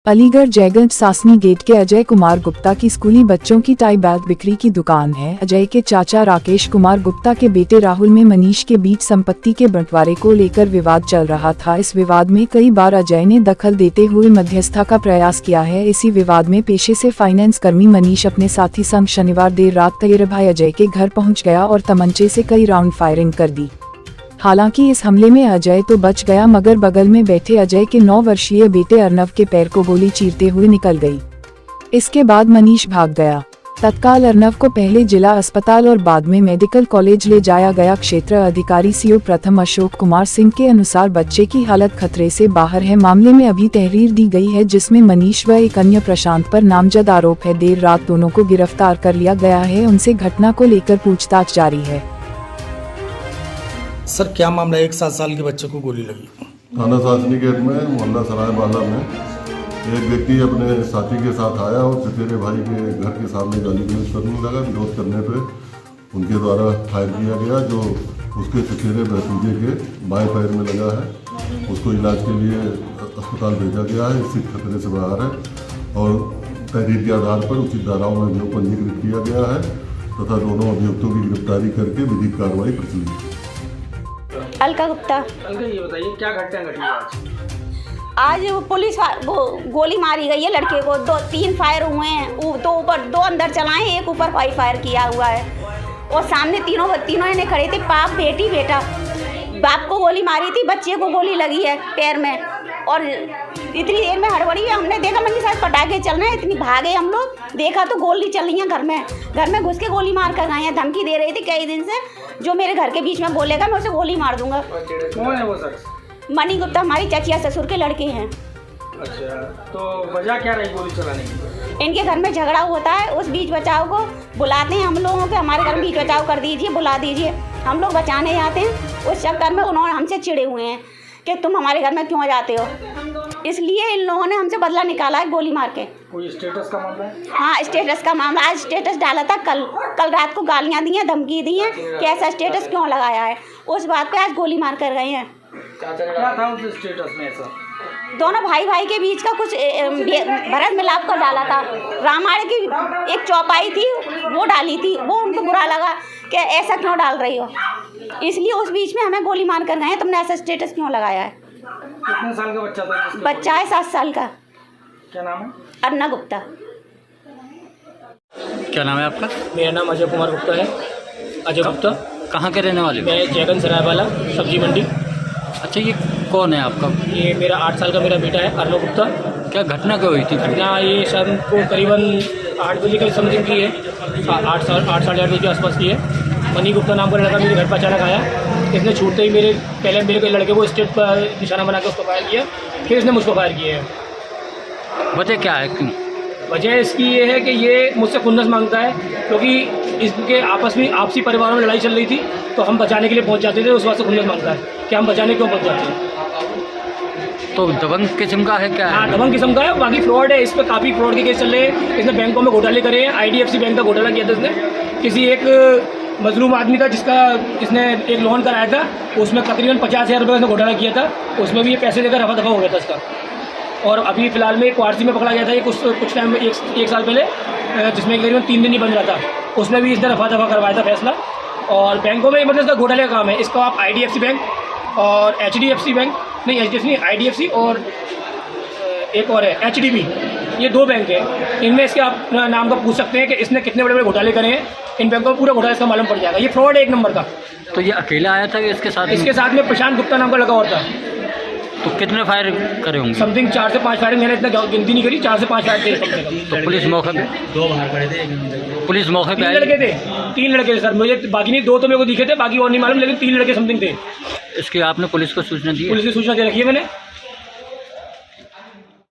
अलीगढ़ जयगंज सासनी gate के अजय कुमार गुप्ता की स्कूली बच्चों की टाई बैग बिक्री की दुकान है। अजय के चाचा राकेश कुमार गुप्ता के बेटे राहुल में मनीष के बीच संपत्ति के बंटवारे को लेकर विवाद चल रहा था। इस विवाद में कई बार अजय ने दखल देते हुए मध्यस्थता का प्रयास किया है। इसी विवाद में पेशे से फाइनेंस कर्मी मनीष अपने साथी संग शनिवार देर रात तेरे भाई अजय के घर पहुँच गया और तमंचे से कई राउंड फायरिंग कर दी। हालांकि इस हमले में अजय तो बच गया, मगर बगल में बैठे अजय के 9 वर्षीय बेटे अर्नव के पैर को गोली चीरते हुए निकल गई। इसके बाद मनीष भाग गया। तत्काल अर्नव को पहले जिला अस्पताल और बाद में मेडिकल कॉलेज ले जाया गया। क्षेत्र अधिकारी सीओ प्रथम अशोक कुमार सिंह के अनुसार बच्चे की हालत खतरे से बाहर है। मामले में अभी तहरीर दी गई है, जिसमें मनीष व एक अन्य प्रशांत पर नामजद आरोप है। देर रात दोनों को गिरफ्तार कर लिया गया है। उनसे घटना को लेकर पूछताछ जारी है। सर क्या मामला है? 1 साल के बच्चे को गोली लगी। थाना सासनी गेट में मोहल्ला सराय बाला में एक व्यक्ति अपने साथी के साथ आया और चचेरे भाई के घर के सामने गाली गलौज करने लगा। विरोध करने पे उनके द्वारा फायर किया गया, जो उसके चचेरे भतीजे के बाएं पैर में लगा है। उसको इलाज के लिए अस्पताल भेजा गया है। स्थिति खतरे से बाहर है और तहरीर के आधार पर उचित धाराओं में अभियोग पंजीकृत किया गया है तथा दोनों अभियुक्तों की गिरफ्तारी करके विधिक कार्रवाई प्रचलित है। अलका गुप्ता। अलका, ये बताइए क्या घटना घटी आज वो पुलिस वो गोली मारी गई है लड़के को। 2-3 फायर हुए हैं, 2 ऊपर 2 अंदर चलाए, एक ऊपर फायर किया हुआ है। और सामने तीनों जने खड़े थे, बाप बेटी बेटा। बाप को गोली मारी थी, बच्चे को गोली लगी है पैर में। और इतनी देर में हड़बड़ी है, हमने देखा मनी साहब पटाखे चल रहे हैं, इतनी भागे हम लोग, देखा तो गोली चल रही है घर में घुस के गोली मार कर गए हैं। धमकी दे रही थी कई दिन से, जो मेरे घर के बीच में बोलेगा मैं उसे गोली मार दूंगा। कौन है वो शख्स? मनी गुप्ता हमारी चचिया ससुर के लड़के हैं। अच्छा, तो वजह क्या रही गोली चलाने की? इनके घर में झगड़ा होता है, उस बीच बचाव को बुलाते हैं हम लोगों के, हमारे घर में बीच बचाव कर दीजिए, बुला दीजिए। हम लोग बचाने जाते हैं, उस चक्कर में उन्होंने हमसे चिड़े हुए हैं कि तुम हमारे घर में क्यों जाते हो। इसलिए इन लोगों ने हमसे बदला निकाला है गोली मार के। कोई स्टेटस का मामला है? हाँ, स्टेटस का मामला। आज स्टेटस डाला था, कल रात को गालियाँ दी हैं, धमकी दी हैं कि ऐसा स्टेटस क्यों लगाया है। उस बात पे आज गोली मार कर गए हैं। क्या था उस स्टेटस में ऐसा? दोनों भाई के बीच का कुछ भरत मिलाप कर डाला था। रामायण की एक चौपाई थी, वो डाली थी। वो उनको बुरा लगा कि ऐसा क्यों डाल रही हो, इसलिए उस बीच में हमें गोली मार कर गए हैं। तुमने ऐसा स्टेटस क्यों लगाया है? कितने साल का बच्चा था? बच्चा है 7 साल का। क्या नाम है? अर्ना गुप्ता। क्या नाम है आपका? मेरा नाम अजय कुमार गुप्ता है। अजय गुप्ता। कहाँ के रहने वाले? मैं जयगंज सराय वाला सब्जी मंडी। अच्छा, ये कौन है आपका? ये मेरा 8 साल का मेरा बेटा है अर्नव गुप्ता। क्या घटना क्या हुई थी? घटना ये शाम को करीबन 8 बजे का समथिंग की है, 8 साढ़े 8 बजे के आसपास की है। मनी गुप्ता नाम का लड़का मेरे घर पर अचानक आया। इसने छूटते ही पहले मेरे लड़के को स्टेट पर निशाना बना के उसको फायर किया, फिर इसने मुझको फायर किया है। वजह क्या है? क्यों? वजह इसकी ये है कि ये मुझसे खुन्नस मांगता है, क्योंकि इसके आपस में आपसी परिवारों में लड़ाई चल रही थी, तो हम बचाने के लिए पहुंच जाते थे। उस बात से खुन्नस मांगता है कि हम बचाने क्यों पहुंच जाते हैं। तो दबंग किस्म का है क्या? हाँ, दबंग किस्म का है। बाकी फ्रॉड है, इस पर काफ़ी फ्रॉड के केस चल रहे हैं। इसने बैंकों में घोटाले करे हैं। IDFC बैंक का घोटाला किया था इसने। किसी एक मजलूम आदमी था जिसका इसने एक लोन कराया था, उसमें तकरीबन 50,000 रुपये का घोटाला किया था। उसमें भी ये पैसे देकर रफा दफा हो गया था इसका। और अभी फ़िलहाल में एक वारसी में पकड़ा गया था, कुछ टाइम में एक साल पहले, जिसमें करीबन 3 दिन ही बन रहा था। उसमें भी इसने रफा दफा करवाया था फैसला। और बैंकों में मतलब इसका घोटाले का काम है। इसको आप IDFC बैंक और HDFC बैंक नहीं, HDFC नहीं, IDFC और एक और है HDB, ये 2 बैंक हैं। इनमें इसके आप नाम का पूछ सकते हैं कि इसने कितने बड़े बड़े घोटाले करे हैं। इन बैंकों में पूरा घोटाला इसका मालूम पड़ जाएगा। ये फ्रॉड है 1 नंबर का। तो ये अकेला आया था कि इसके साथ? इसके साथ में प्रशांत गुप्ता नाम का लगा और था। तो कितने फायर करे होंगे? समथिंग 4 से 5 फायरिंग, मैंने इतना गिनती नहीं करी, 4 से 5 फायर थे। तो पुलिस मौके पे? 2 बाहर खड़े थे, पुलिस मौके पे? 3 लड़के थे सर, मुझे बाकी नहीं, 2 तो मेरे को दिखे थे, बाकी और नहीं मालूम, लेकिन 3 लड़के समथिंग थे। इसकी आपने पुलिस को सूचना दी? पुलिस की सूचना दे रखी है मैंने।